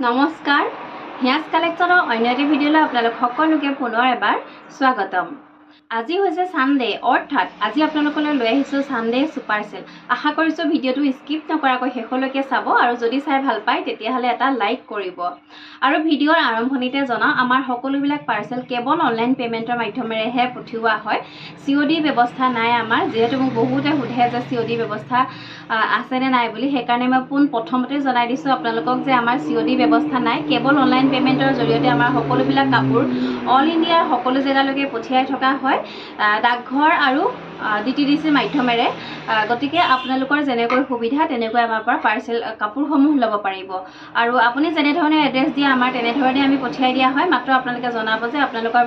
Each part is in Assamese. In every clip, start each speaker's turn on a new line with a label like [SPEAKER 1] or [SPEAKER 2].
[SPEAKER 1] নমস্কাৰ হিয়াজ কালেকশ্যনৰ অন্য এটা ভিডিঅ'লৈ আপোনালোক সকলোকে পুনৰ এবাৰ স্বাগতম। আজি হৈছে সানডে অৰ্থাৎ আজি আপোনালোকলৈ লৈ আহিছো সানডে সুপাৰ সেল। আশা কৰিছো ভিডিঅ'টো স্কিপ নকৰাকৈ শেষলৈকে চাব আৰু যদি চাই ভাল পায় তেতিয়াহলে এটা লাইক কৰিব। আৰু ভিডিঅ'ৰ আৰম্ভণিতে জনাও আমাৰ সকলোবিলাক পাৰ্সেল কেৱল অনলাইন পেমেন্টৰ মাধ্যমেৰেহে পঠিওৱা হয়। COD ব্যৱস্থা নাই আমাৰ, যেহেতু মোক বহুতে সোধে যে COD ব্যৱস্থা আছে নে নাই বুলি, সেইকাৰণে মই প্ৰথমতে জনাই দিছো আপোনালোকক যে আমাৰ COD ব্যৱস্থা নাই। কেৱল অনলাইন পেমেন্টৰ জৰিয়তে আমাৰ সকলোবিলাক কাপোৰ অল ইণ্ডিয়াৰ সকলো জেগালৈকে পঠিয়াই থকা হয় ডাকঘৰ আৰু DTDC মাধ্যমেৰে। গতিকে আপোনালোকৰ যেনেকৈ সুবিধা তেনেকৈ আমাৰ পৰা পাৰ্সেল কাপোৰসমূহ ল'ব পাৰিব। আৰু আপুনি যেনে ধৰণে এড্ৰেছ দিয়ে আমাৰ তেনেধৰণে আমি পঠিয়াই দিয়া হয়। মাত্ৰ আপোনালোকে জনাব যে আপোনালোকৰ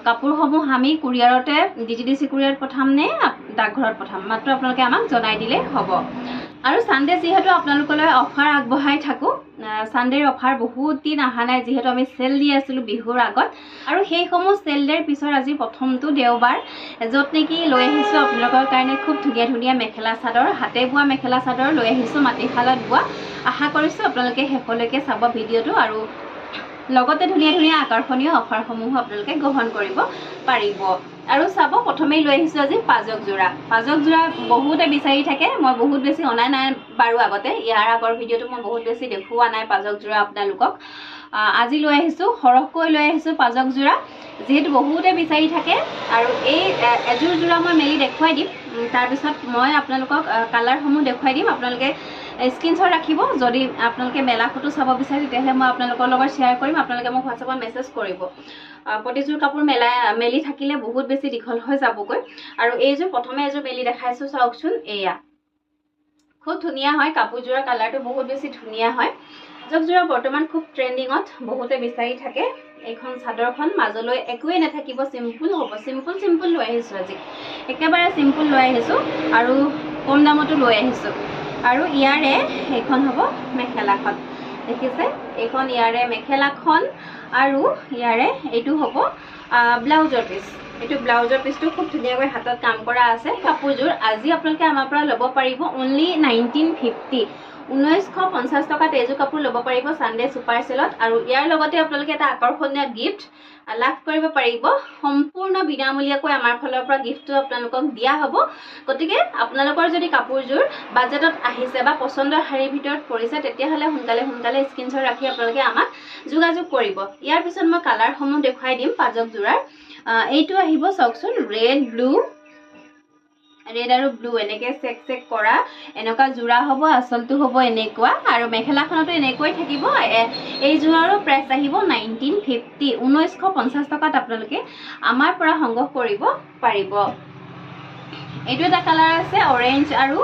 [SPEAKER 1] কাপোৰসমূহ আমি কুৰিয়াৰতে DTDC কুৰিয়াৰত পঠাম নে ডাকঘৰত পঠাম, মাত্ৰ আপোনালোকে আমাক জনাই দিলে হ'ব। আৰু সানডে যিহেতু আপোনালোকলৈ অফাৰ আগবঢ়াই থাকো, সানডেৰ অফাৰ বহুত দিন অহা নাই, যিহেতু আমি সেল দি আছিলো বিহুৰ আগত। আৰু সেইসমূহ সেল দিয়াৰ পিছৰ আজি প্ৰথমটো দেওবাৰ, য'ত নেকি লৈ আহিছো আপোনালোকৰ কাৰণে খুব ধুনীয়া ধুনীয়া মেখেলা চাদৰ, হাতে বোৱা মেখেলা চাদৰ লৈ আহিছো, মাটিশালত বোৱা। আশা কৰিছো আপোনালোকে শেষলৈকে চাব ভিডিঅ'টো আৰু লগতে ধুনীয়া ধুনীয়া আকৰ্ষণীয় অফাৰসমূহ আপোনালোকে গ্ৰহণ কৰিব পাৰিব। আৰু চাব প্ৰথমেই লৈ আহিছো আজি পাজক যোৰা। পাজক যোৰা বহুতে বিচাৰি থাকে, মই বহুত বেছি অনাই নাই বাৰু আগতে, ইয়াৰ আগৰ ভিডিঅ'টো মই বহুত বেছি দেখুওৱা নাই পাজক যোৰা আপোনালোকক। আজি লৈ আহিছো, সৰহকৈ লৈ আহিছো পাজক যোৰা, যিহেতু বহুতে বিচাৰি থাকে। আৰু এই এযোৰ যোৰা মই মেলি দেখুৱাই দিম, তাৰপিছত মই আপোনালোকক কালাৰসমূহ দেখুৱাই দিম। আপোনালোকে স্ক্ৰীনশ্বট ৰাখিব, যদি আপোনালোকে মেলা ফটো চাব বিচাৰে তেতিয়াহ'লে মই আপোনালোকৰ লগত শ্বেয়াৰ কৰিম, আপোনালোকে মোক হোৱাটছএপত মেছেজ কৰিব। প্ৰতিযোৰ কাপোৰ মেলি থাকিলে বহুত বেছি দীঘল হৈ যাবগৈ। আৰু এইযোৰ প্ৰথমে এযোৰ মেলি দেখাইছো, চাওকচোন। এয়া খুব ধুনীয়া হয়, কাপোৰযোৰৰ কালাৰটো বহুত বেছি ধুনীয়া হয়। পাজকযোৰা বৰ্তমান খুব ট্ৰেণ্ডিঙত, বহুতে বিচাৰি থাকে। এইখন চাদৰখন মাজলৈ একোৱেই নাথাকিব, চিম্পুল হ'ব, চিম্পুল লৈ আহিছো আজি, একেবাৰে চিম্পুল লৈ আহিছো আৰু কম দামতো লৈ আহিছো। আৰু ইয়াৰে এইখন হ'ব মেখেলাখন, দেখিছে, এইখন ইয়াৰে মেখেলাখন। আৰু ইয়াৰে এইটো হ'ব ব্লাউজৰ পিচ। এইটো ব্লাউজৰ পিচটো খুব ধুনীয়াকৈ হাতত কাম কৰা আছে। কাপোৰযোৰ আজি আপোনালোকে আমাৰ পৰা ল'ব পাৰিব অনলি 1950, 1950 টকাত এইযোৰ কাপোৰ ল'ব পাৰিব সানডে সুপাৰ সেলত। আৰু ইয়াৰ লগতে আপোনালোকে এটা আকৰ্ষণীয় গিফ্ট লাভ কৰিব পাৰিব, সম্পূৰ্ণ বিনামূলীয়াকৈ আমাৰ ফালৰ পৰা গিফ্টটো আপোনালোকক দিয়া হ'ব। গতিকে আপোনালোকৰ যদি কাপোৰযোৰ বাজেটত আহিছে বা পচন্দৰ শাৰীৰ ভিতৰত পৰিছে, তেতিয়াহ'লে সোনকালে স্ক্ৰীনশ্বট ৰাখি আপোনালোকে আমাক যোগাযোগ কৰিব। ইয়াৰ পিছত মই কালাৰসমূহ দেখুৱাই দিম পাজক যোৰাৰ। এইটো আহিব, চাওকচোন, ৰেড আৰু ব্লু এনেকে চেক কৰা এনেকুৱা যোৰা হ'ব। আচলটো হ'ব এনেকুৱা, আৰু মেখেলাখনতো এনেকৈ থাকিব। এই যোৰাৰো প্ৰাইচ আহিব 1950, 1950 টকাত আপোনালোকে আমাৰ পৰা সংগ্ৰহ কৰিব পাৰিব। এইটো এটা কালাৰ আছে, অৰেঞ্জ আৰু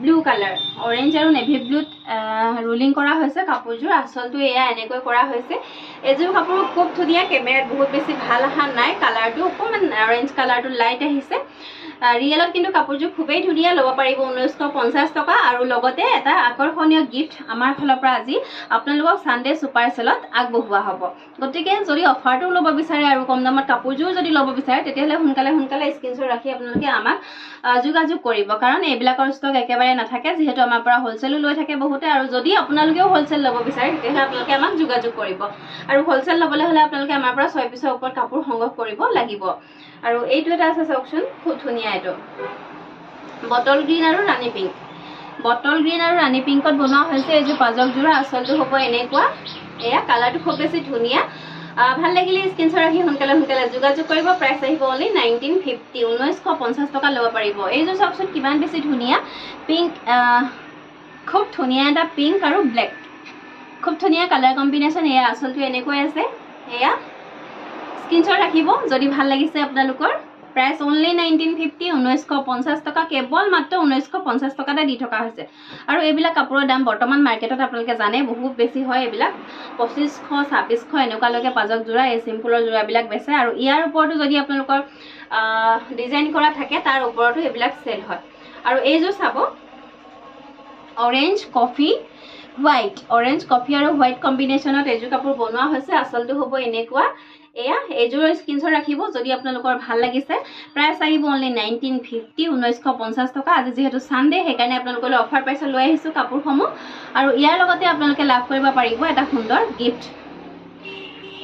[SPEAKER 1] ব্লু কালাৰ, অৰেঞ্জ আৰু নেভি ব্লুত ৰুলিং কৰা হৈছে কাপোৰযোৰ। আচলটো এয়া এনেকৈ কৰা হৈছে। এইযোৰ কাপোৰ খুব ধুনীয়া, কেমেৰাত বহুত বেছি ভাল অহা নাই, কালাৰটো অকণমান অৰেঞ্জ কালাৰটো লাইট আহিছে। ৰিয়েলত কিন্তু কাপোৰযোৰ খুবেই ধুনীয়া, ল'ব পাৰিব 1950 টকা। আৰু লগতে এটা আকৰ্ষণীয় গিফ্ট আমাৰ ফালৰ পৰা আজি আপোনালোকক সানডে সুপাৰ সেলত আগবঢ়োৱা হ'ব। গতিকে যদি অফাৰটো ল'ব বিচাৰে আৰু কম দামত কাপোৰযোৰ যদি ল'ব বিচাৰে, তেতিয়াহ'লে সোনকালে স্ক্ৰীনশ্বট ৰাখি আপোনালোকে আমাক যোগাযোগ কৰিব, কাৰণ এইবিলাকৰ ষ্টক একেবাৰে নাথাকে, যিহেতু আমাৰ পৰা হ'লচেলো লৈ থাকে বহুতে। আৰু যদি আপোনালোকেও হ'লচেল ল'ব বিচাৰে তেতিয়াহ'লে আপোনালোকে আমাক যোগাযোগ কৰিব। আৰু হ'লচেল ল'বলৈ হ'লে আপোনালোকে আমাৰ পৰা 6 পিছৰ ওপৰত কাপোৰ সংগ্ৰহ কৰিব লাগিব। আৰু এইটো এটা আছে, চাওকচোন, খুব ধুনীয়া। এইটো বটল গ্ৰীণ আৰু ৰাণী পিংক, বটল গ্ৰীণ আৰু ৰাণী পিংকত বনোৱা হৈছে এইযোৰ পাজক যোৰা। আচলটো হ'ব এনেকুৱা, এয়া কালাৰটো খুব বেছি ধুনীয়া। ভাল লাগিলে স্ক্ৰীনশ্বট ৰাখি সোনকালে যোগাযোগ কৰিব। প্ৰাইচ আহিব অনলি 1950, 1950 টকা ল'ব পাৰিব। এইযোৰ চাওকচোন কিমান বেছি ধুনীয়া, পিংক, খুব ধুনীয়া এটা পিংক আৰু ব্লেক, খুব ধুনীয়া কালাৰ কম্বিনেশ্যন। এয়া আচলটো এনেকৈ আছে। এয়া স্ক্ৰীনশ্বট ৰাখিব যদি ভাল লাগিছে আপোনালোকৰ। প্ৰাইচ অনলি 1950, 1950 টকা, কেৱল মাত্ৰ 1950 টকাতে দি থকা হৈছে। আৰু এইবিলাক কাপোৰৰ দাম বৰ্তমান মাৰ্কেটত আপোনালোকে জানে বহুত বেছি হয়, এইবিলাক 2500, 2600 এনেকুৱালৈকে পাজক যোৰা, এই চিম্পুলৰ যোৰাবিলাক বেচে। আৰু ইয়াৰ ওপৰতো যদি আপোনালোকৰ ডিজাইন কৰা থাকে, তাৰ ওপৰতো এইবিলাক চেল হয়। আৰু এইযোৰ চাব, orange, coffee, white orange coffee আৰু হোৱাইট কম্বিনেশ্যনত এইযোৰ কাপোৰ বনোৱা হৈছে আচলতে হ'ব এনেকুৱা এয়া এইযোৰৰ স্ক্ৰীনশ্বট ৰাখিব যদি আপোনালোকৰ ভাল লাগিছে প্ৰাইচ আহিব অনলি 1950 1950 টকা আজি যেহেতু সানডে সেইকাৰণে আপোনালোকলৈ অফাৰ প্ৰাইচত লৈ আহিছো কাপোৰসমূহ আৰু ইয়াৰ লগতে আপোনালোকে লাভ কৰিব পাৰিব এটা সুন্দৰ গিফট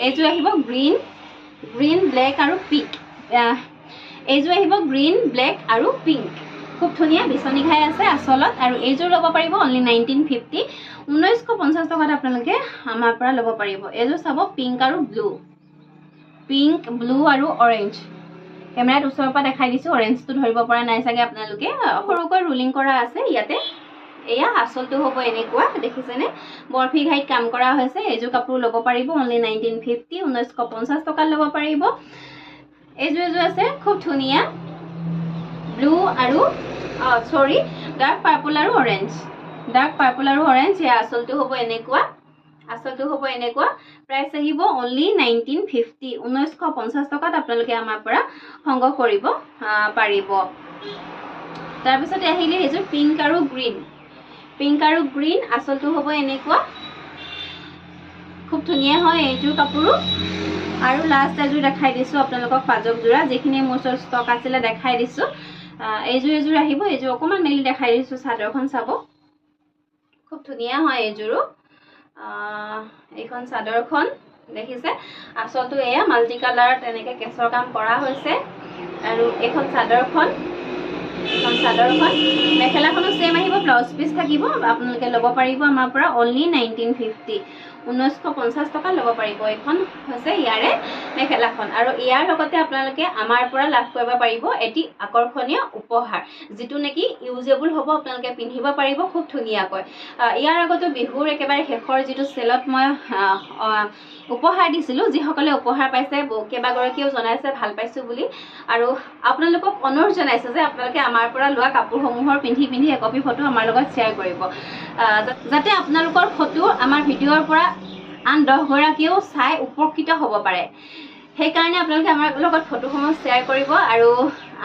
[SPEAKER 1] এইযোৰ আহিব গ্ৰীন ব্লেক আৰু পিংক এইযোৰ আহিব গ্ৰীন ব্লেক আৰু পিংক খুব ধুনীয়া বিচনী ঘাই আছে আচলত আৰু এইযোৰ ল'ব পাৰিব অনলি 1950 1950 টকাত আপোনালোকে আমাৰ পৰা ল'ব পাৰিব এইযোৰ চাব পিংক ব্লু আৰু অৰেঞ্জ কেমেৰাত ওচৰৰ পৰা দেখাই দিছো অৰেঞ্জটো ধৰিব পৰা নাই চাগে আপোনালোকে সৰুকৈ ৰুলিং কৰা আছে ইয়াতে এয়া আচলটো হ'ব এনেকুৱা দেখিছেনে বৰফি ঘাইত কাম কৰা হৈছে এইযোৰ কাপোৰ ল'ব পাৰিব অনলি 1950 1950 টকাত ল'ব পাৰিব এইযোৰ আছে খুব ধুনীয়া ব্লু আৰু ডাৰ্ক পাৰ্পল আৰু অৰেঞ্জ এয়া আচলটো হ'ব এনেকুৱা প্ৰাইচ আহিব অনলি 1950 1950 টকাত আপোনালোকে আমাৰ পৰা সংগ্ৰহ কৰিব পাৰিব তাৰপিছতে আহিলে এইযোৰ পিংক আৰু গ্ৰীন আচলটো হ'ব এনেকুৱা খুব ধুনীয়া হয় এইযোৰ কাপোৰো আৰু লাষ্ট এযোৰ দেখাই দিছো আপোনালোকক পাজক জোৰা যিখিনি মোৰ ওচৰত ষ্টক আছিলে দেখাই দিছো এইযোৰ আহিব এইযোৰ অকমান মেলি দেখাই দিছো চাদৰখন চাব খুব ধুনীয়া হয় এইযোৰো এইখন চাদৰখন দেখিছে আচলটো এয়া মাল্টি কালাৰত এনেকে কেছৰ কাম কৰা হৈছে আৰু এইখন চাদৰখন মেখেলাখনো সেম আহিব ব্লাউজ পিস থাকিব আপোনালোকে ল'ব পাৰিব আমাৰ পৰা অনলি 1950 1950 টকা ল'ব পাৰিব এখন হৈছে ইয়াৰে মেখেলাখন আৰু ইয়াৰ লগতে আপোনালোকে আমাৰ পৰা লাভ কৰিব পাৰিব এটি আকৰ্ষণীয় উপহাৰ যেটো নেকি ইউজেবল হ'ব আপোনালোকে পিন্ধিব পাৰিব খুব ধুনীয়াকৈ ইয়াৰ আগতে বিহুৰ একেবাৰে শেষৰ যেটো সেলত মই উপহাৰ দিছিলো যিসকলে উপহাৰ পাইছে কেবাগৰাকীও জনাইছে ভাল পাইছো বুলি আৰু আপোনালোকক অনুৰোধ জনাইছে যে আপোনালোকে আমাৰ পৰা লোৱা কাপোৰসমূহৰ পিন্ধি একপি ফটো আমাৰ লগত শ্বেয়াৰ কৰিব যাতে আপোনালোকৰ ফটো আমাৰ ভিডিঅ'ৰ পৰা আন 10 গৰাকীও চাই উপকৃত হ'ব পাৰে সেইকাৰণে আপোনালোকে আমাৰ লগত ফটোসমূহ শ্বেয়াৰ কৰিব আৰু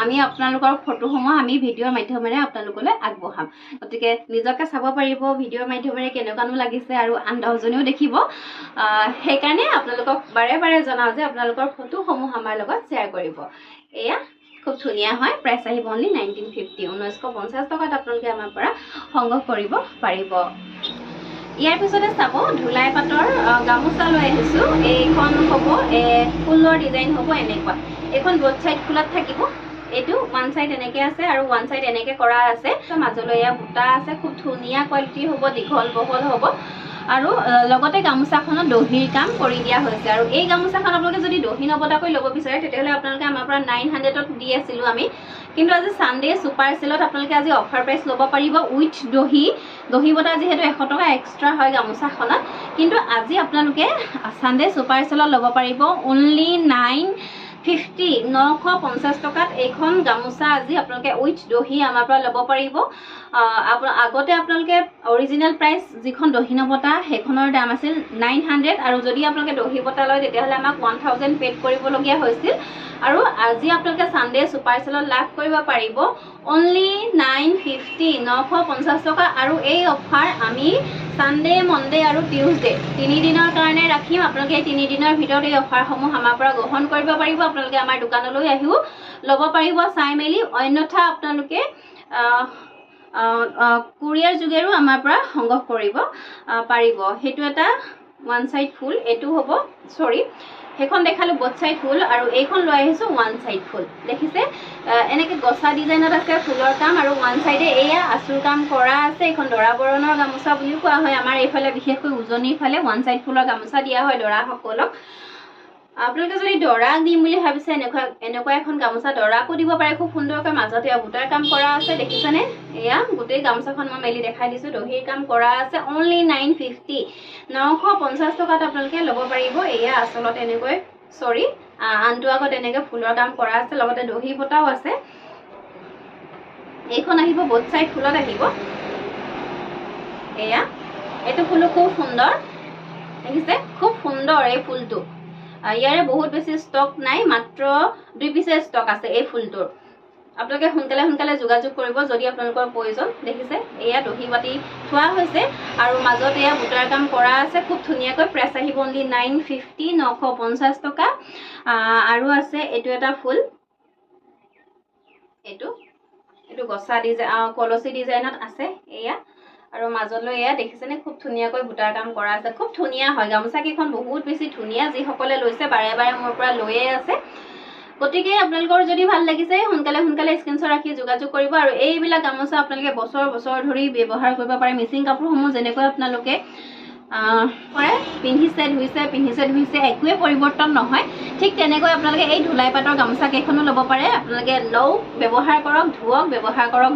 [SPEAKER 1] আমি আপোনালোকৰ ফটোসমূহ আমি ভিডিঅ'ৰ মাধ্যমেৰে আপোনালোকলৈ আগবঢ়াম গতিকে নিজকে চাব পাৰিব ভিডিঅ'ৰ মাধ্যমেৰে কেনেকুৱানো লাগিছে আৰু আন 10 জনেও দেখিব সেইকাৰণে আপোনালোকক বাৰে জনাও যে আপোনালোকৰ ফটোসমূহ আমাৰ লগত শ্বেয়াৰ কৰিব এয়া খুব ধুনীয়া হয় প্ৰাইচ আহিব অনলি 1950 1950 টকাত আপোনালোকে আমাৰ পৰা সংগ্ৰহ কৰিব পাৰিব ইয়াৰ পিছতে চাব ধুলাই পাটৰ গামোচা লৈ আহিছো এইখন হ'ব ফুলৰ ডিজাইন হ'ব এনেকুৱা এখন বোথ সাইড ফুলত থাকিব এটো ওৱান সাইড এনেকে আছে আৰু ওৱান সাইড এনেকে কৰা আছে মাজলৈ এয়া বুটা আছে খুব ধুনীয়া কোৱালিটি হ'ব দীঘল বহল হ'ব আৰু লগতে গামোচাখনত দহিৰ কাম কৰি দিয়া হৈছে আৰু এই গামোচাখন আপোনালোকে যদি দহি নবটাকৈ ল'ব বিচাৰে তেতিয়াহ'লে আপোনালোকে আমাৰ পৰা 900ত দি আছিলো আমি কিন্তু আজি সানডে সুপাৰ সেলত আপোনালোকে আজি অফাৰ প্ৰাইচ ল'ব পাৰিব উইথ দহি বটা যেহেতু 100 টকা এক্সট্ৰা হয় গামোচাখনত কিন্তু আজি আপোনালোকে সানডে সুপাৰ সেলত ল'ব পাৰিব অনলি 950 টকাত এইখন গামোচা আজি আপোনালোকে উইথ দহি আমাৰ পৰা ল'ব পাৰিব আগতে আপোনালোকে অৰিজিনেল প্ৰাইচ যিখন দহি নবটা সেইখনৰ দাম আছিল 900 আৰু যদি আপোনালোকে দহি বটা লয় তেতিয়াহ'লে আমাক 1000 পেড কৰিবলগীয়া হৈছিল আৰু আজি আপোনালোকে সানডে সুপাৰ সেলত লাভ কৰিব পাৰিব অনলি 950 টকা আৰু এই অফাৰ আমি সানডে মনডে আৰু টিউজডে 3 দিনৰ কাৰণে ৰাখিম আপোনালোকে এই 3 দিনৰ ভিতৰত এই অফাৰসমূহ আমাৰ পৰা গ্ৰহণ কৰিব পাৰিব আপোনালোকে আমাৰ দোকানলৈ আহিও ল'ব পাৰিব চাই মেলি অন্যথা আপোনালোকে কুৰিয়াৰ যোগেও আমাৰ পৰা সংগ্ৰহ কৰিব পাৰিব হেতু এটা ওৱান সাইড ফুল এটো হ'ব সেইখন দেখালো বোথ সাইড ফুল আৰু এইখন লৈ আহিছো ওৱান সাইড ফুল দেখিছে এনেকে গছা ডিজাইনত আছে ফুলৰ কাম আৰু ওৱান সাইডে এয়া আচুৰ কাম কৰা আছে এইখন দৰা বৰণৰ গামোচা বুলি কোৱা হয় আমাৰ এইফালে বিশেষকৈ উজনিৰ ফালে ওৱান সাইড ফুলৰ গামোচা দিয়া হয় দৰা সকলক আপোনালোকে যদি দৰা দিম বুলি ভাবিছে এনেকুৱা এখন গামোচা দৰাকো দিব পাৰে খুব সুন্দৰকৈ মাজতে বুটাৰ কাম কৰা আছে দেখিছানে এয়া গোটেই গামোচাখন মই মেলি দেখাই দিছো দহিৰ কাম কৰা আছে অনলি 950 টকাত আপোনালোকে ল'ব পাৰিব এয়া আচলতে এনেকৈ আনটো আগত এনেকৈ ফুলৰ কাম কৰা আছে লগতে দহি বটাও আছে এইখন আহিব বোথ সাইড ফুলত আহিব এয়া এটো ফুলো খুব সুন্দৰ দেখিছে খুব সুন্দৰ এই ফুলটো ইয়াৰে বহুত বেছি ষ্টক নাই মাত্ৰ 2 পিসেৰ ষ্টক আছে এই ফুলটোৰ আপোনালোকে সোনকালে যোগাযোগ কৰিব যদি আপোনালোকৰ প্ৰয়োজন। দেখিছে এয়া দহি বাতি থোৱা হৈছে আৰু মাজত এয়া বুটাৰ কাম কৰা আছে খুব ধুনীয়াকৈ। প্ৰাইচ আহিব অনলি 950 950 টকা। আৰু আছে এইটো এটা ফুল, এইটো গছা ডিজাইন কলচী ডিজাইনত আছে এয়া। আৰু মাজলৈ এয়া দেখিছেনে খুব ধুনীয়াকৈ বুটাৰ কাম কৰা আছে। খুব ধুনীয়া হয় গামোচা কেইখন, বহুত বেছি ধুনীয়া। যিসকলে লৈছে বাৰে বাৰে মোৰ পৰা লৈয়ে আছে। গতিকে আপোনালোকৰ যদি ভাল লাগিছে সোনকালে স্ক্ৰীনশ্বট ৰাখি যোগাযোগ কৰিব। আৰু এইবিলাক গামোচা আপোনালোকে বছৰ ধৰি ব্যৱহাৰ কৰিব পাৰে। মিচিং কাপোৰসমূহ যেনেকৈ আপোনালোকে পিন্ধিছে ধুইছে একোৱে পৰিৱৰ্তন নহয়, ঠিক তেনেকৈ আপোনালোকে এই ধুলাই পাতৰ গামোচা কেইখনো ল'ব পাৰে। আপোনালোকে ব্যৱহাৰ কৰক,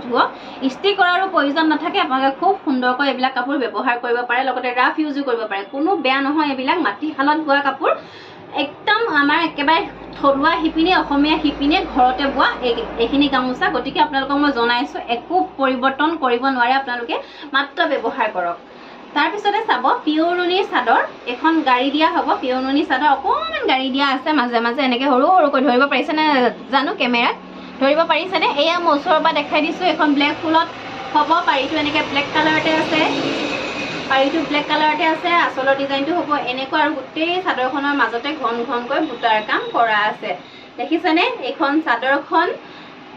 [SPEAKER 1] ধুৱক। ইস্ত্ৰি কৰাৰো প্ৰয়োজন নাথাকে। আপোনালোকে খুব সুন্দৰকৈ এইবিলাক কাপোৰ ব্যৱহাৰ কৰিব পাৰে, লগতে ৰাফ ইউজো কৰিব পাৰে। কোনো বেয়া নহয়। এইবিলাক মাটিশালত বোৱা কাপোৰ, একদম আমাৰ একেবাৰে থলুৱা শিপিনী, অসমীয়া শিপিনীয়ে ঘৰতে বোৱা এইখিনি গামোচা। গতিকে আপোনালোকক মই জনাইছোঁ একো পৰিৱৰ্তন কৰিব নোৱাৰে, আপোনালোকে মাত্ৰ ব্যৱহাৰ কৰক। তাৰপিছতে চাব পিয়ৰ নুনিৰ চাদৰ, এখন গাড়ী দিয়া হ'ব। পিয়ৰ নুনিৰ চাদৰ অকণমান গাড়ী দিয়া আছে মাজে এনেকৈ সৰুকৈ ধৰিব পাৰিছেনে জানো, কেমেৰাত ধৰিব পাৰিছেনে? এয়া মই ওচৰৰ পৰা দেখাই দিছোঁ। এখন ব্লেক ফুলত হ'ব, পাৰিটো এনেকৈ ব্লেক কালাৰতে আছে, আঁচলৰ ডিজাইনটো হ'ব এনেকুৱা। আৰু গোটেই চাদৰখনৰ মাজতে ঘনকৈ বুটাৰ কাম কৰা আছে। দেখিছেনে? এইখন চাদৰখন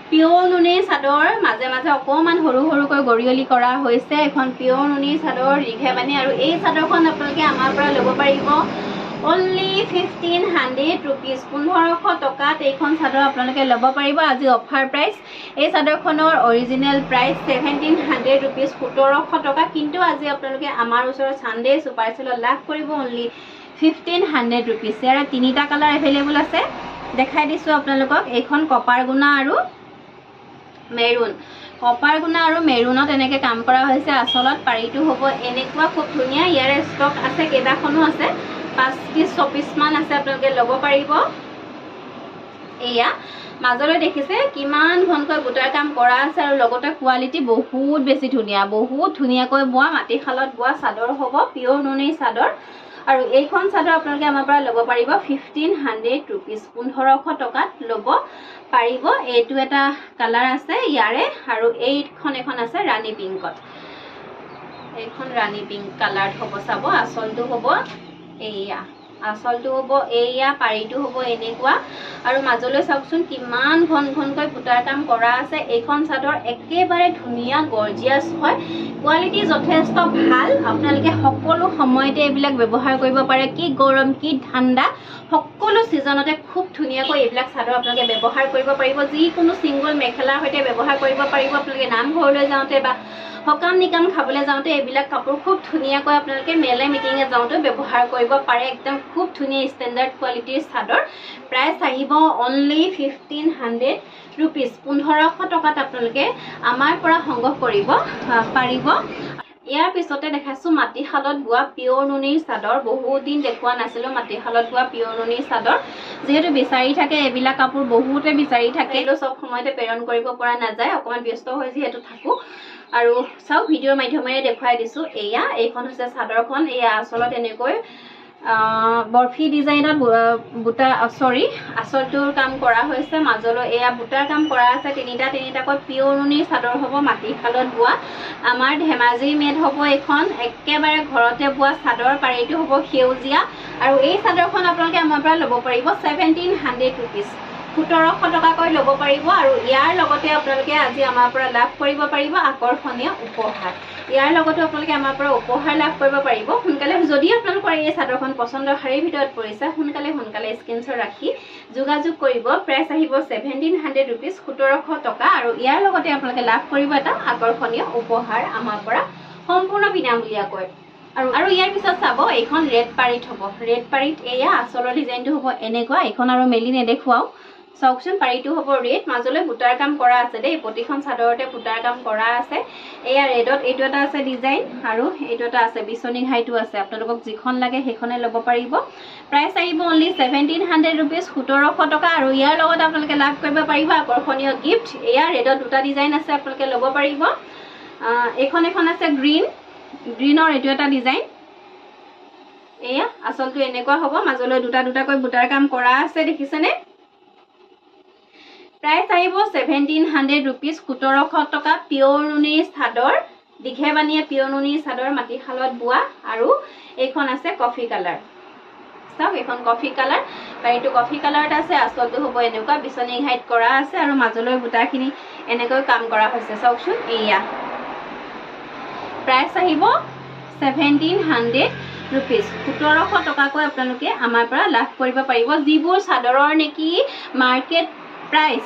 [SPEAKER 1] পিয়ৰ নুনিৰ চাদৰ, মাজে অকণমান সৰুকৈ গৰিয়লি কৰা হৈছে। এখন পিয়ৰ নুনিৰ চাদৰ ৰিঘাবানী। আৰু এই চাদৰখন আপোনালোকে আমাৰ পৰা ল'ব পাৰিব অনলি 1500 ৰুপিজ, 1500 টকাত এইখন চাদৰ আপোনালোকে ল'ব পাৰিব। আজি অফাৰ প্ৰাইচ। এই চাদৰখনৰ অৰিজিনেল প্ৰাইচ 1700 ৰুপিজ, 1700 টকা। কিন্তু আজি আপোনালোকে আমাৰ ওচৰত ছানডে ছুপাৰ চেলত লাভ কৰিব অনলি 1500 ৰুপিজ। ইয়াৰে 3টা কালাৰ এভেইলেবল আছে, দেখাই দিছোঁ আপোনালোকক। এইখন কপাৰ গুণা আৰু মেৰুনত এনেকৈ কাম কৰা হৈছে। আচলত পাৰিটো হ'ব এনেকুৱা, খুব ধুনীয়া। ইয়াৰে ষ্টক আছে, কেইবাখনো আছে, 5 পিচ 6 পিচ মান আছে, আপোনালোকে ল'ব পাৰিব। এয়া মাজলৈ দেখিছে কিমান ঘনকৈ বুটাৰ কাম কৰা আছে। আৰু লগতে কোৱালিটি বহুত বেছি ধুনীয়া, বহুত ধুনীয়াকৈ বোৱা মাটিশালত বোৱা চাদৰ হ'ব, পিয়ৰ নুনিৰ চাদৰ। আৰু এইখন চাদৰ আপোনালোকে আমাৰ পৰা ল'ব পাৰিব 1500 ৰুপিজ, 1500 টকাত ল'ব পাৰিব। এইটো এটা কালাৰ আছে ইয়াৰে। আৰু এখন আছে ৰাণী পিংকত, এইখন ৰাণী পিংক কালাৰত হ'ব। চাব আঁচলটো হ'ব এয়া, পাৰিটো হ'ব এনেকুৱা। আৰু মাজলৈ চাওকচোন কিমান ঘনকৈ বুটাৰ কাম কৰা আছে। এইখন চাদৰ একেবাৰে ধুনীয়া, গৰ্জিয়াছ হয়, কোৱালিটি যথেষ্ট ভাল। আপোনালোকে সকলো সময়তে এইবিলাক ব্যৱহাৰ কৰিব পাৰে। কি গৰম কি ঠাণ্ডা সকলো ছিজনতে খুব ধুনীয়াকৈ এইবিলাক চাদৰ আপোনালোকে ব্যৱহাৰ কৰিব পাৰিব। যিকোনো ছিংগল মেখেলাৰ সৈতে ব্যৱহাৰ কৰিব পাৰিব। আপোনালোকে নামঘৰলৈ যাওঁতে বা সকাম নিকাম খাবলৈ যাওঁতে এইবিলাক কাপোৰ খুব ধুনীয়াকৈ আপোনালোকে মেলে মিটিঙে যাওঁতে ব্যৱহাৰ কৰিব পাৰে। একদম খুব ধুনীয়া ষ্টেণ্ডাৰ্ড কোৱালিটিৰ চাদৰ। প্ৰাইচ আহিব অনলি 1500 ৰুপিজ, 1500 টকাত আপোনালোকে আমাৰ পৰা সংগ্ৰহ কৰিব পাৰিব। ইয়াৰ পিছতে দেখাইছোঁ মাটিশালত বোৱা পিয়ৰ নুনিৰ চাদৰ। বহুত দিন দেখুওৱা নাছিলোঁ মাটিশালত বোৱা পিয়ৰ নুনিৰ চাদৰ। যিহেতু বিচাৰি থাকে এইবিলাক কাপোৰ, বহুতে বিচাৰি থাকে, চব সময়তে প্ৰেৰণ কৰিব পৰা নাযায়, অকণমান ব্যস্ত হৈ যিহেতু থাকোঁ। আৰু চাওক ভিডিঅ'ৰ মাধ্যমেৰে দেখুৱাই দিছোঁ। এইখন হৈছে চাদৰখন। এয়া আঁচলত এনেকৈ বৰফি ডিজাইনত আঁচলটোৰ কাম কৰা হৈছে। মাজলৈ এয়া বুটাৰ কাম কৰা আছে, 3টাকৈ পিয়ৰ নুনিৰ চাদৰ হ'ব, মাটিশালত বোৱা। আমাৰ ধেমাজিৰ মেড হ'ব এইখন, একেবাৰে ঘৰতে বোৱা চাদৰ। পাৰিটো হ'ব সেউজীয়া। আৰু এই চাদৰখন আপোনালোকে আমাৰ পৰা ল'ব পাৰিব 1700 ৰুপিজ, 1700 টকাকৈ ল'ব পাৰিব। আৰু ইয়াৰ লগতে আপোনালোকে আজি আমাৰ পৰা লাভ কৰিব পাৰিব আকৰ্ষণীয় উপহাৰ। ইয়াৰ লগতে আপোনালোকে আমাৰ পৰা উপহাৰ লাভ কৰিব পাৰিব। সোনকালে, যদি আপোনালোকৰ এই চাদৰখন পচন্দৰ শাৰীৰ ভিতৰত পৰিছে, সোনকালে স্ক্ৰীনশ্বট ৰাখি যোগাযোগ কৰিব। প্ৰাইচ আহিব 1700 ৰুপিজ, 1700 টকা। আৰু ইয়াৰ লগতে আপোনালোকে লাভ কৰিব এটা আকৰ্ষণীয় উপহাৰ আমাৰ পৰা সম্পূৰ্ণ বিনামূলীয়াকৈ। আৰু ইয়াৰ পিছত চাব এইখন ৰেড পাৰিত হ'ব। ৰেড পাৰিত এয়া আঁচলৰ ডিজাইনটো হ'ব এনেকুৱা। এইখন আৰু মেলি নেদেখুৱাওঁ, চাওকচোন। পাৰিটো হ'ব ৰেড, মাজলৈ বুটাৰ কাম কৰা আছে দেই, প্ৰতিখন চাদৰতে বুটাৰ কাম কৰা আছে। এয়া ৰেডত এইটো এটা আছে ডিজাইন, আৰু এইটো এটা আছে বিচনী ঘাইটো আছে। আপোনালোকক যিখন লাগে সেইখনে ল'ব পাৰিব। প্ৰাইচ আহিব অনলি 1700 ৰুপিজ, 1700 টকা। আৰু ইয়াৰ লগত আপোনালোকে লাভ কৰিব পাৰিব আকৰ্ষণীয় গিফ্ট। এয়া ৰেডত 2টা ডিজাইন আছে, আপোনালোকে ল'ব পাৰিব। এখন আছে গ্ৰীণৰ এইটো এটা ডিজাইন। এয়া আঁচলটো এনেকুৱা হ'ব, মাজলৈ 2টাকৈ বুটাৰ কাম কৰা আছে, দেখিছেনে? প্ৰাইচ আহিব 1700 rupees 1700 টকা পিয়ৰ নুনিৰ চাদৰ দীঘে বানিয়ে পিয়ৰ নুনিৰ চাদৰ মাটিশালত বোৱা আৰু এইখন আছে কফি কালাৰ চাওক এখন কফি কালাৰ আৰু কফি কালাৰত আছে আচলটো হ'ব এনেকুৱা বিচনী ঘাইত কৰা আছে আৰু মাজলৈ বুটাখিনি এনেকৈ কাম কৰা হৈছে চাওকচোন এয়া প্ৰাইচ আহিব 1700 rupees 1700 টকাকৈ আপোনালোকে আমাৰ পৰা লাভ কৰিব পাৰিব যিবোৰ চাদৰৰ নেকি মাৰ্কেট প্ৰাইচ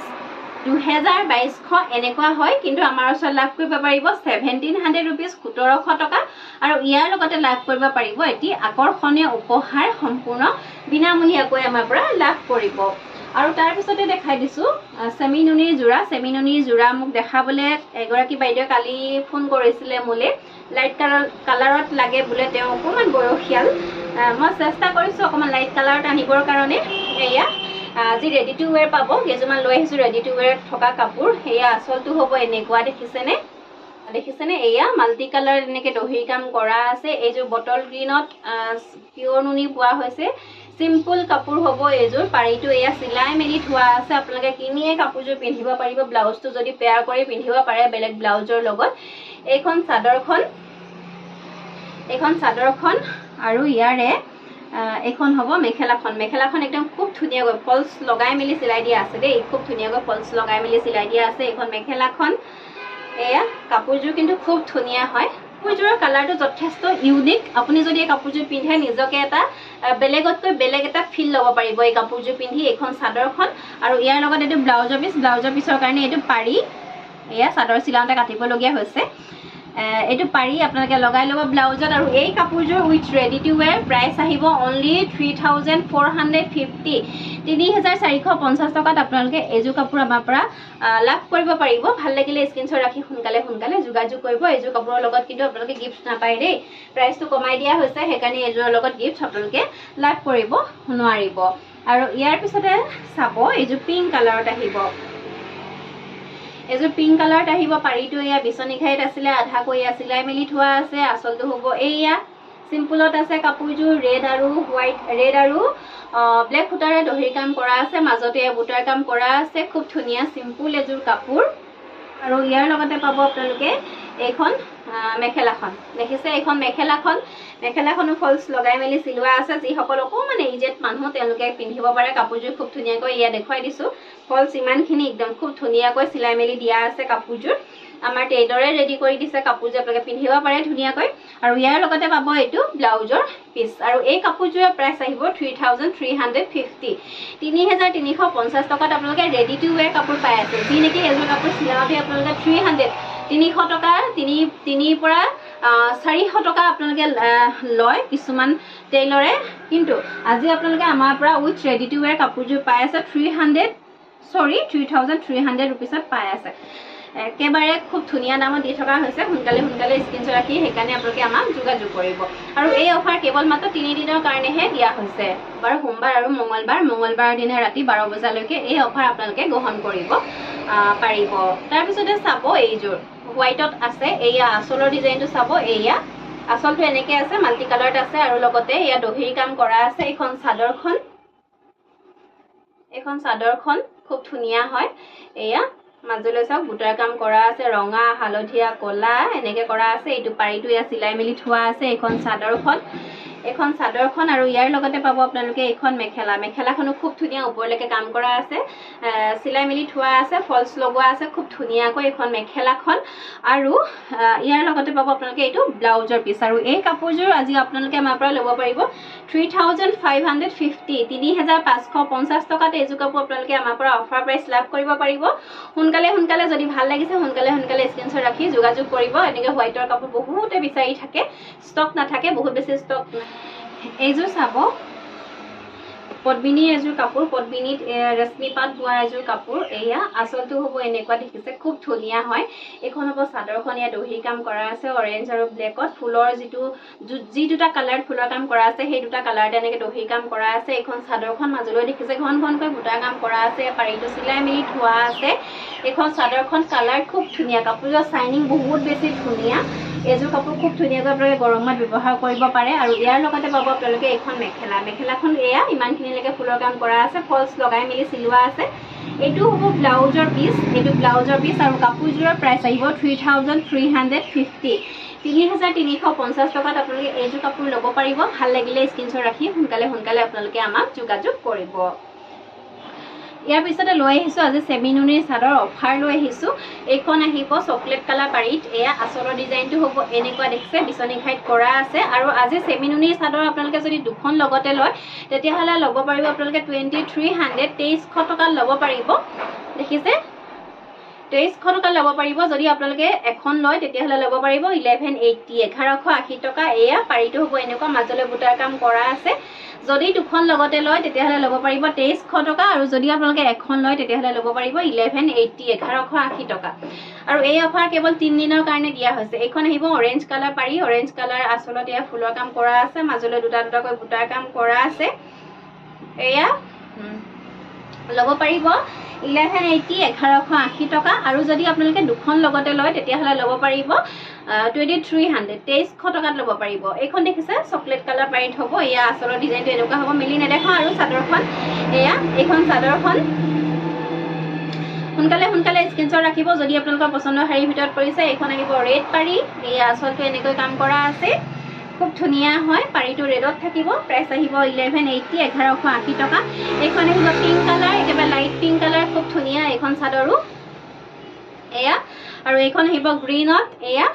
[SPEAKER 1] 2200 এনেকুৱা হয় কিন্তু আমাৰ ওচৰত লাভ কৰিব পাৰিব 1700 rupees 1700 টকা আৰু ইয়াৰ লগতে লাভ কৰিব পাৰিব এটি আকৰ্ষণীয় উপহাৰ সম্পূৰ্ণ বিনামূলীয়াকৈ আমাৰ পৰা লাভ কৰিব আৰু তাৰ পিছতে দেখাই দিছো সেমি নুনিৰ জোৰা মোক দেখাবলে এগৰাকী বাইদেউ কালি ফোন কৰিছিলে মোলে লাইট কালাৰত লাগে বুলে তেওঁ অকমান বয়সিয়াল মই চেষ্টা কৰিছো অকমান লাইট কালাৰত আনিবৰ কাৰণে এয়া আজি ৰেডি টু ওয়্যাৰ পাব কেজমান লৈ আহিছো ৰেডি টু ওয়্যাৰ থকা কাপোৰ এয়া আচলটো হ'ব এনেকুৱা দেখিছেনে এয়া মাল্টি কালাৰ এনেকে দহিৰ কাম কৰা আছে এই যে বটল গ্ৰীনত পিয়ৰ নুনি পোৱা হৈছে সিম্পল কাপোৰ হ'ব এজোৰ পাৰিটো এয়া সিলাই মেলি থোৱা আছে আপোনালোকে কিনিয়ে কাপোৰজোৰ পিন্ধিব পাৰিব ব্লাউজটো যদি পেয়াৰ কৰি পিন্ধিব পাৰে বেলেগ ব্লাউজৰ লগত এইখন চাদৰখন আৰু ইয়াৰে এখন হ'ব মেখেলাখন একদম খুব ধুনীয়াকৈ ফলস লগাই মেলি সিলাই দিয়া আছে দেই খুব ধুনীয়াকৈ ফলস লগাই মেলি সিলাই দিয়া আছে এখন মেখেলাখন এয়া কাপোৰজোৰ কিন্তু খুব ধুনীয়া হয় কাপোৰজোৰৰ কালাৰটো যথেষ্ট ইউনিক আপুনি যদি এই কাপোৰজোৰ পিন্ধে নিজকে এটা বেলেগতকৈ বেলেগ এটা ফিল ল'ব পাৰিব এই কাপোৰজোৰ পিন্ধি এইখন চাদৰখন আৰু ইয়াৰ লগত এইটো ব্লাউজৰ পিছৰ কাৰণে এইটো পাৰি এয়া চাদৰ চিলাওঁতে কাটিবলগীয়া হৈছে এইটো পাৰি আপোনালোকে লগাই ল'ব ব্লাউজত আৰু এই কাপোৰজোৰ with ready to wear price আহিব অনলি 3450 3450 টকাত আপোনালোকে এইযোৰ কাপোৰ আমাৰ পৰা লাভ কৰিব পাৰিব ভাল লাগিলে স্ক্ৰীনশ্বট ৰাখি সোনকালে যোগাযোগ কৰিব এইযোৰ কাপোৰৰ লগত কিন্তু আপোনালোকে গিফ্ট নাপায় দেই প্ৰাইচটো কমাই দিয়া হৈছে সেইকাৰণে এইযোৰৰ লগত গিফ্ট আপোনালোকে লাভ কৰিব নোৱাৰিব আৰু ইয়াৰ পিছতে চাব এইযোৰ পিংক কালাৰত আহিব এজোৰ পিংক কালাৰত আহিব পাৰিটো এয়া বিচনী ঘাইত আছিলে আধা কৰি চিলাই মেলি থোৱা আছে আচলটো হ'ব এয়া সিম্পলত আছে কাপোৰজোৰ ৰেড আৰু ব্লেক সূতাৰে দহিৰ কাম কৰা আছে মাজতে বুটাৰ কাম কৰা আছে খুব ধুনীয়া সিম্পল এজোৰ কাপোৰ আৰু ইয়াৰ লগতে পাব আপোনালোকে এইখন মেখেলাখন দেখিছে এইখন মেখেলাখনো ফলস লগাই মেলি চিলোৱা আছে যিসকল অকমান এইজেড মানুহ তেওঁলোকে পিন্ধিব পাৰে কাপোৰজোৰ খুব ধুনীয়াকৈ ইয়া দেখুৱাই দিছো ফলস ইমানখিনি একদম খুব ধুনীয়াকৈ চিলাই মেলি দিয়া আছে কাপোৰজোৰ আমাৰ টেইলৰে ৰেডি কৰি দিছে কাপোৰজোৰ আপোনালোকে পিন্ধিব পাৰে ধুনীয়াকৈ আৰু ইয়াৰ লগতে পাব এইটো ব্লাউজৰ পিচ আৰু এই কাপোৰজোৰৰ প্ৰাইচ আহিব 3350 3350 টকাত আপোনালোকে ৰেডি টু ওয়্যাৰ কাপোৰ পাই আছে যি নেকি এযোৰ কাপোৰ চিলাওঁতে আপোনালোকে 300 টকা 3 পৰা 400 টকা আপোনালোকে লয় কিছুমান টেইলৰে কিন্তু আজি আপোনালোকে আমাৰ পৰা উইথ ৰেডি টু ওয়্যাৰ কাপোৰজোৰ পাই আছে 3300 rupeesত পাই আছে একেবাৰে খুব ধুনীয়া দামত দি থকা হৈছে সোনকালে স্ক্ৰীনশ্বট ৰাখি সেইকাৰণে আপোনালোকে আমাক যোগাযোগ কৰিব আৰু এই অফাৰ কেৱল মাত্ৰ 3 দিনৰ কাৰণেহে দিয়া হৈছে বাৰু সোমবাৰ আৰু মঙ্গলবাৰৰ দিনা ৰাতি 12 বজালৈকে এই অফাৰ আপোনালোকে গ্ৰহণ কৰিব পাৰিব তাৰ পিছতে চাব এইযোৰ হোৱাইটত আছে এয়া আচলৰ ডিজাইনটো চাব এয়া আচলটো এনেকে আছে মাল্টি কালাৰত আছে আৰু লগতে এয়া দহিৰ কাম কৰা আছে এইখন চাদৰখন খুব ধুনীয়া হয় এয়া মাজলৈ চাওক বুটাৰ কাম কৰা আছে ৰঙা হালধীয়া কলা এনেকে কৰা আছে এইটো পাৰিটো ইয়া চিলাই মেলি থোৱা আছে এইখন চাদৰখন আৰু ইয়াৰ লগতে পাব আপোনালোকে এইখন মেখেলাখনো খুব ধুনীয়া ওপৰলৈকে কাম কৰা আছে চিলাই মেলি থোৱা আছে ফলস লগোৱা আছে খুব ধুনীয়াকৈ এইখন মেখেলাখন আৰু ইয়াৰ লগতে পাব আপোনালোকে এইটো ব্লাউজৰ পিচ আৰু এই কাপোৰজোৰ আজি আপোনালোকে আমাৰ পৰা ল'ব পাৰিব 3550 3550 টকাত এইযোৰ কাপোৰ আপোনালোকে আমাৰ পৰা অফাৰ প্ৰাইচ লাভ কৰিব পাৰিব সোনকালে যদি ভাল লাগিছে সোনকালে স্ক্ৰীনশ্বট ৰাখি যোগাযোগ কৰিব এনেকৈ হোৱাইটৰ কাপোৰ বহুতে বিচাৰি থাকে ষ্টক নাথাকে বহুত বেছি ষ্টক এইযোৰ চাব পদ্মিনীৰ এযোৰ কাপোৰ পদ্মিনীত ৰেশমি পাট বোৱাৰ এযোৰ কাপোৰ এয়া আচলটো হ'ব এনেকুৱা দেখিছে খুব ধুনীয়া হয় এখন হ'ব চাদৰখন ইয়া দহিৰ কাম কৰা আছে অৰেঞ্জ আৰু ব্লেকত ফুলৰ যি দুটা কালাৰ ফুলৰ কাম কৰা আছে সেই দুটা কালাৰতে এনেকৈ দহিৰ কাম কৰা আছে এখন চাদৰখন মাজলৈ দেখিছে ঘনকৈ বুটাৰ কাম কৰা আছে পাৰিটো চিলাই মেলি থোৱা আছে এখন চাদৰখন কালাৰ খুব ধুনীয়া কাপোৰৰ শাইনিং বহুত বেছি ধুনীয়া এযোৰ কাপোৰ খুব ধুনীয়াকৈ আপোনালোকে গৰমত ব্যৱহাৰ কৰিব পাৰে আৰু ইয়াৰ লগতে পাব আপোনালোকে এইখন মেখেলাখন এয়া ইমানখিনিলৈকে ফুলৰ কাম কৰা আছে ফলস লগাই মেলি চিলোৱা আছে এইটো হ'ব ব্লাউজৰ পিচ, এইটো ব্লাউজৰ পিচ আৰু কাপোৰযোৰৰ প্ৰাইচ আহিব 3350, 3350 টকাত আপোনালোকে এইযোৰ কাপোৰ ল'ব পাৰিব। ভাল লাগিলে স্ক্ৰীনশ্বট ৰাখি সোনকালে আপোনালোকে আমাক যোগাযোগ কৰিব। ইয়াৰ পিছতে লৈ আহিছোঁ আজি চেমিনুনিৰ চাদৰ অফাৰ লৈ আহিছোঁ। এইখন আহিব চকলেট কালাৰ পাৰীত, এয়া আচলৰ ডিজাইনটো হ'ব এনেকুৱা দেখিছে, বিচনী ঘাইত কৰা আছে। আৰু আজি চেমিনুনিৰ চাদৰ আপোনালোকে যদি দুখন লগতে লয় তেতিয়াহ'লে ল'ব পাৰিব আপোনালোকে 2300, 2300 টকাত ল'ব পাৰিব। দেখিছে 2300 টকা ল'ব পাৰিব। যদি আপোনালোকে এখন লয় তেতিয়াহ'লে ল'ব পাৰিব 1180, 1180 টকা। এয়া পাৰীটো হ'ব এনেকুৱা, মাজলৈ বুটাৰ কাম কৰা আছে। যদি দুখন লগতে লয় তেতিয়াহ'লে ল'ব পাৰিব 2300 টকা, আৰু যদি আপোনালোকে এখন লয় তেতিয়াহ'লে ল'ব পাৰিব 1180, 1180 টকা। আৰু এই অফাৰ কেৱল 3 দিনৰ কাৰণে দিয়া হৈছে। এইখন আহিব অৰেঞ্জ কালাৰ পাৰী, অৰেঞ্জ কালাৰ আচলত এয়া ফুলৰ কাম কৰা আছে, মাজলৈ দুটাকৈ বুটাৰ কাম কৰা আছে। এয়া ল'ব পাৰিব 1180, 1180 টকা। আৰু যদি আপোনালোকে দুখন লগতে লয় তেতিয়াহ'লে ল'ব পাৰিব 2300, 2300 টকাত ল'ব পাৰিব। এইখন দেখিছে চকলেট কালাৰ পাৰীত হ'ব। এয়া আচলৰ ডিজাইনটো এনেকুৱা হ'ব, মেলি নেদেখাওঁ। আৰু চাদৰখন এয়া, এইখন চাদৰখন সোনকালে স্ক্ৰীনশ্বট ৰাখিব যদি আপোনালোকৰ পচন্দৰ শাৰীৰ ভিতৰত পৰিছে। এইখন আহিব ৰেড পাৰী, এয়া আচলটো এনেকৈ কাম কৰা আছে, খুব ধুনীয়া হয়। পাৰীটো ৰেডত থাকিব, প্ৰাইচ আহিব 1180, 1180 টকা। এইখন আহিব পিংক কালাৰ, একেবাৰে লাইট পিংক কালাৰ, খুব ধুনীয়া এইখন চাদৰো এয়া। আৰু এইখন আহিব গ্ৰীণত, এয়া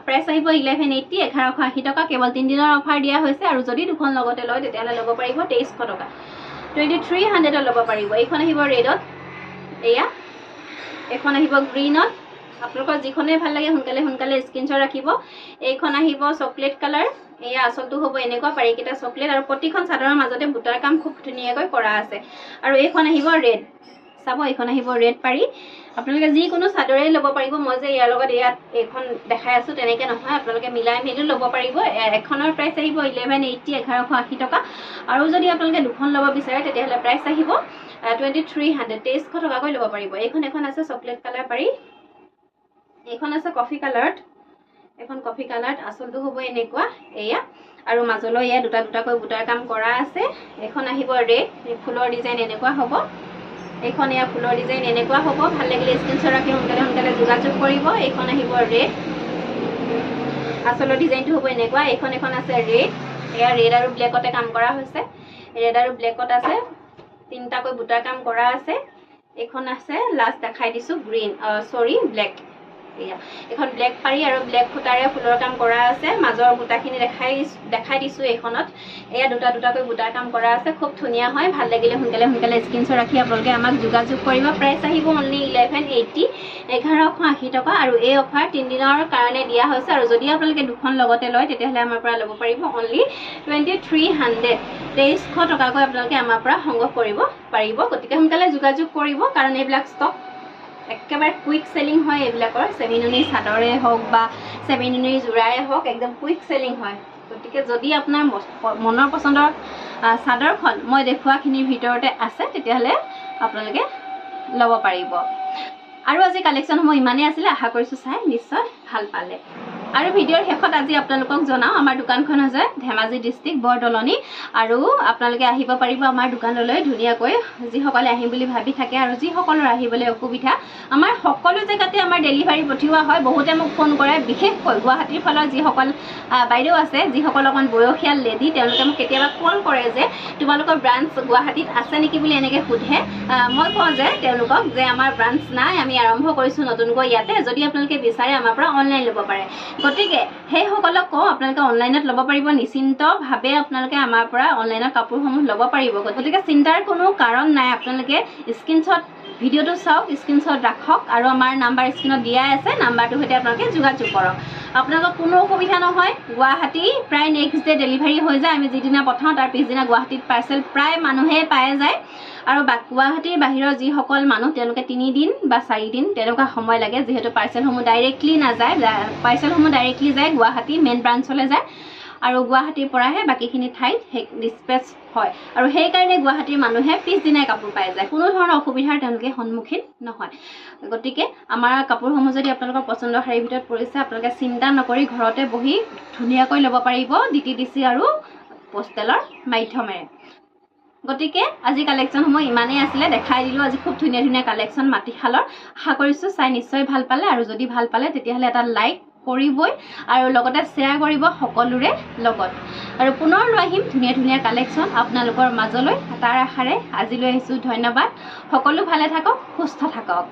[SPEAKER 1] প্ৰাইচ আহিব 1180, 1180 টকা। কেৱল 3 দিনৰ অফাৰ দিয়া হৈছে। আৰু যদি দুখন লগতে লয় তেতিয়াহ'লে ল'ব পাৰিব 2300 টকা, 2300 ল'ব পাৰিব। এইখন আহিব ৰেডত, এয়া এইখন আহিব গ্ৰীণত। আপোনালোকৰ যিখনেই ভাল লাগে সোনকালে স্ক্ৰীনশ্বট ৰাখিব। এইখন আহিব চকলেট কালাৰ, এয়া আচলটো হ'ব এনেকুৱা, পাৰীকেইটা চকলেট আৰু প্ৰতিখন চাদৰৰ মাজতে বুটাৰ কাম খুব ধুনীয়াকৈ কৰা আছে। আৰু এইখন আহিব ৰেড, চাব এইখন আহিব ৰেড পাৰী। আপোনালোকে যিকোনো চাদৰেই ল'ব পাৰিব। মই যে ইয়াৰ লগত ইয়াত এইখন দেখাই আছোঁ তেনেকৈ নহয়, আপোনালোকে মিলাই মেলি ল'ব পাৰিব। এখনৰ প্ৰাইচ আহিব 1180, 1180 টকা। আৰু যদি আপোনালোকে দুখন ল'ব বিচাৰে তেতিয়াহ'লে প্ৰাইচ আহিব 2300, 2300 টকাকৈ ল'ব পাৰিব। এইখন আছে চকলেট কালাৰ পাৰী, এইখন আছে কফি কালাৰত, এখন কফি কালাৰত আচলটো হ'ব এনেকুৱা, এয়া। আৰু মাজলৈ এয়া দুটাকৈ বুটাৰ কাম কৰা আছে। এইখন আহিব ৰেড, ফুলৰ ডিজাইন এনেকুৱা হ'ব। এইখন এয়া ফুলৰ ডিজাইন এনেকুৱা হ'ব। ভাল লাগিলে স্ক্ৰীনশ্বট ৰাখি সোনকালে যোগাযোগ কৰিব। এইখন আহিব ৰেড, আচলৰ ডিজাইনটো হ'ব এনেকুৱা। এইখন আছে ৰেড, এয়া ৰেড আৰু ব্লেকতে কাম কৰা হৈছে, ৰেড আৰু ব্লেকত আছে, 3টাকৈ বুটাৰ কাম কৰা আছে। এইখন আছে লাষ্ট দেখাই দিছোঁ গ্ৰীণ, ব্লেক। এয়া এখন ব্লেক পাৰী আৰু ব্লেক সূতাৰে ফুলৰ কাম কৰা আছে। মাজৰ বুটাখিনি দেখাই দিছোঁ এইখনত। এয়া দুটাকৈ বুটাৰ কাম কৰা আছে, খুব ধুনীয়া হয়। ভাল লাগিলে সোনকালে স্ক্ৰীনশ্বট ৰাখি আপোনালোকে আমাক যোগাযোগ কৰিব। প্ৰাইচ আহিব অনলি 1180, 1180 টকা। আৰু এই অফাৰ 3 দিনৰ কাৰণে দিয়া হৈছে। আৰু যদি আপোনালোকে দুখন লগতে লয় তেতিয়াহ'লে আমাৰ পৰা ল'ব পাৰিব অনলি 2300, 2300 টকাকৈ আপোনালোকে আমাৰ পৰা সংগ্ৰহ কৰিব পাৰিব। গতিকে সোনকালে যোগাযোগ কৰিব, কাৰণ এইবিলাক ষ্টক একেবাৰে কুইক চেলিং হয়। এইবিলাকৰ চেমিনুনিৰ চাদৰে হওক বা চেমিনুনিৰ যোৰাই হওক, একদম কুইক চেলিং হয়। গতিকে যদি আপোনাৰ মনৰ পচন্দৰ চাদৰখন মই দেখুৱাখিনিৰ ভিতৰতে আছে তেতিয়াহ'লে আপোনালোকে ল'ব পাৰিব। আৰু আজি কালেকশ্যনসমূহ ইমানেই আছিলে। আশা কৰিছোঁ চাই নিশ্চয় ভাল পালে। আৰু ভিডিঅ'ৰ শেষত আজি আপোনালোকক জনাওঁ, আমাৰ দোকানখন হৈছে ধেমাজি ডিষ্ট্ৰিক্ট বৰদলনি। আৰু আপোনালোকে আহিব পাৰিব আমাৰ দোকানলৈ ধুনীয়াকৈ, যিসকলে আহিম বুলি ভাবি থাকে আৰু যিসকলৰ আহিবলৈ অসুবিধা। আমাৰ সকলো জেগাতে আমাৰ ডেলিভাৰী পঠিওৱা হয়। বহুতে মোক ফোন কৰে, বিশেষকৈ গুৱাহাটীৰ ফালৰ যিসকল বাইদেউ আছে, যিসকল অকণ বয়সীয়াল লেডি, তেওঁলোকে মোক কেতিয়াবা কল কৰে যে তোমালোকৰ ব্ৰাঞ্চ গুৱাহাটীত আছে নেকি বুলি এনেকৈ সোধে। মই কওঁ যে তেওঁলোকক যে আমাৰ ব্ৰাঞ্চ নাই, আমি আৰম্ভ কৰিছোঁ নতুনকৈ ইয়াতে। যদি আপোনালোকে বিচাৰে আমাৰ পৰা অনলাইন ল'ব পাৰে। গতিকে সেইসকলক কওঁ আপোনালোকে অনলাইনত ল'ব পাৰিব, নিশ্চিন্তভাৱে আপোনালোকে আমাৰ পৰা অনলাইনত কাপোৰসমূহ ল'ব পাৰিব। গতিকে চিন্তাৰ কোনো কাৰণ নাই। আপোনালোকে স্ক্ৰীনশ্বট ভিডিঅ'টো চাওক, স্ক্ৰীনশ্বট ৰাখক, আৰু আমাৰ নাম্বাৰ স্ক্ৰীনত দিয়াই আছে, নাম্বাৰটোৰ সৈতে আপোনালোকে যোগাযোগ কৰক। আপোনালোকৰ কোনো অসুবিধা নহয়। গুৱাহাটী প্ৰায় নেক্সট ডে ডেলিভাৰী হৈ যায়। আমি যিদিনা পঠাওঁ তাৰ পিছদিনা গুৱাহাটীত পাৰ্চেল প্ৰায় মানুহে পাই যায়। আৰু গুৱাহাটীৰ বাহিৰৰ যিসকল মানুহ তেওঁলোকে 3 দিন বা 4 দিন তেনেকুৱা সময় লাগে, যিহেতু পাৰ্চেলসমূহ ডাইৰেক্টলি নাযায়। পাৰ্চেলসমূহ ডাইৰেক্টলি যায় গুৱাহাটী মেইন ব্ৰাঞ্চলৈ যায়, আৰু গুৱাহাটীৰ পৰাহে বাকীখিনি ঠাইত ডিছপেচ হয়। আৰু সেইকাৰণে গুৱাহাটীৰ মানুহে পিছদিনাই কাপোৰ পাই যায়। কোনো ধৰণৰ অসুবিধাৰ তেওঁলোকে সন্মুখীন নহয়। গতিকে আমাৰ কাপোৰসমূহ যদি আপোনালোকৰ পচন্দৰ শাৰীৰ ভিতৰত পৰিছে, আপোনালোকে চিন্তা নকৰি ঘৰতে বহি ধুনীয়াকৈ ল'ব পাৰিব DTDC আৰু পোষ্টেলৰ মাধ্যমেৰে। গতিকে আজি কালেকশ্যনসমূহ ইমানেই আছিলে, দেখাই দিলোঁ আজি খুব ধুনীয়া ধুনীয়া কালেকশ্যন মাটিশালৰ। আশা কৰিছোঁ চাই নিশ্চয় ভাল পালে, আৰু যদি ভাল পালে তেতিয়াহ'লে এটা লাইক কৰিবই আৰু লগতে শ্বেয়াৰ কৰিব সকলোৰে লগত। আৰু পুনৰ লৈ আহিম ধুনীয়া ধুনীয়া কালেকশ্যন আপোনালোকৰ মাজলৈ। তাৰ আশাৰে আজি লৈ আহিছোঁ। ধন্যবাদ। সকলো ভালে থাকক, সুস্থ থাকক।